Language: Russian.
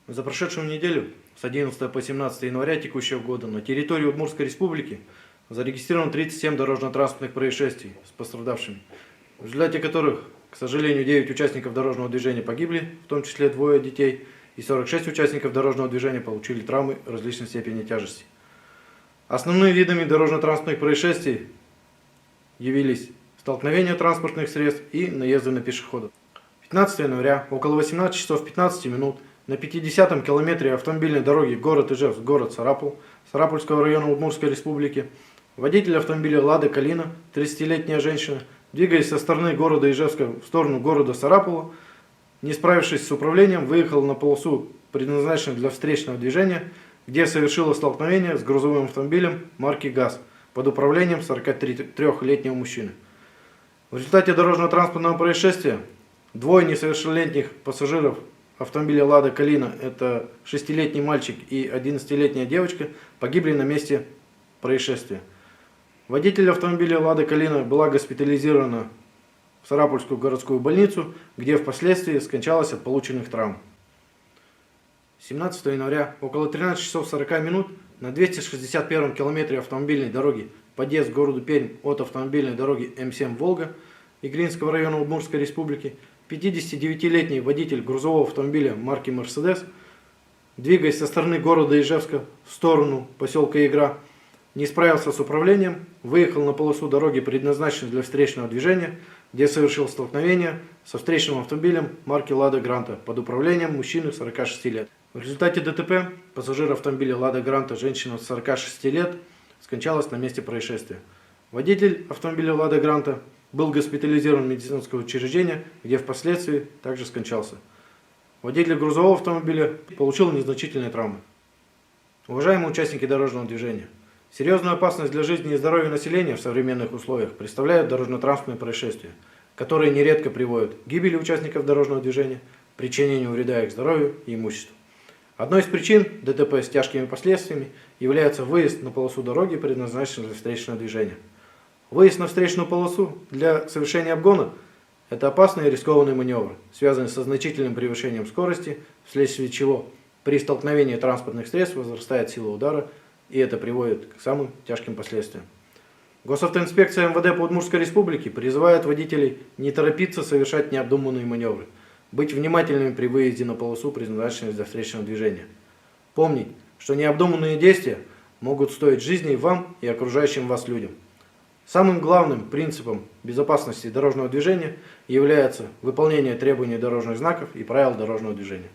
За прошедшую неделю с 11 по 17 января текущего года на территории Удмуртской республики зарегистрировано 37 дорожно-транспортных происшествий с пострадавшими, в результате которых, к сожалению, 9 участников дорожного движения погибли, в том числе 2 детей, и 46 участников дорожного движения получили травмы различной степени тяжести. Основными видами дорожно-транспортных происшествий явились столкновения транспортных средств и наезды на пешеходов. 15 января около 18 часов 15 минут на 50-м километре автомобильной дороги город Ижевск, город Сарапул, Сарапульского района Удмуртской республики, водитель автомобиля «Лада Калина», 30-летняя женщина, двигаясь со стороны города Ижевска в сторону города Сарапула, не справившись с управлением, выехал на полосу, предназначенную для встречного движения, где совершила столкновение с грузовым автомобилем марки ГАЗ под управлением 43-летнего мужчины. В результате дорожно-транспортного происшествия двое несовершеннолетних пассажиров автомобиля «Лада Калина», это 6-летний мальчик и 11-летняя девочка, погибли на месте происшествия. Водитель автомобиля «Лада Калина» была госпитализирована в Сарапульскую городскую больницу, где впоследствии скончалась от полученных травм. 17 января около 13 часов 40 минут на 261 километре автомобильной дороги подъезд к городу Пермь от автомобильной дороги М7 «Волга» Игринского района Удмуртской республики 59-летний водитель грузового автомобиля марки «Мерседес», двигаясь со стороны города Ижевска в сторону поселка Игра, не справился с управлением, выехал на полосу дороги, предназначенной для встречного движения, где совершил столкновение со встречным автомобилем марки «Лада Гранта» под управлением мужчины 46 лет. В результате ДТП пассажир автомобиля «Лада Гранта», женщина 46 лет, скончалась на месте происшествия. Водитель автомобиля «Лада Гранта» был госпитализирован в медицинское учреждение, где впоследствии также скончался. Водитель грузового автомобиля получил незначительные травмы. Уважаемые участники дорожного движения, серьезную опасность для жизни и здоровья населения в современных условиях представляют дорожно-транспортные происшествия, которые нередко приводят к гибели участников дорожного движения, причинению вреда их здоровью и имуществу. Одной из причин ДТП с тяжкими последствиями является выезд на полосу дороги, предназначенную для встречного движения. Выезд на встречную полосу для совершения обгона – это опасный и рискованный маневр, связанный со значительным превышением скорости, вследствие чего при столкновении транспортных средств возрастает сила удара, и это приводит к самым тяжким последствиям. Госавтоинспекция МВД по Удмуртской республике призывает водителей не торопиться совершать необдуманные маневры, быть внимательными при выезде на полосу, предназначенную для встречного движения. Помнить, что необдуманные действия могут стоить жизни вам и окружающим вас людям. Самым главным принципом безопасности дорожного движения является выполнение требований дорожных знаков и правил дорожного движения.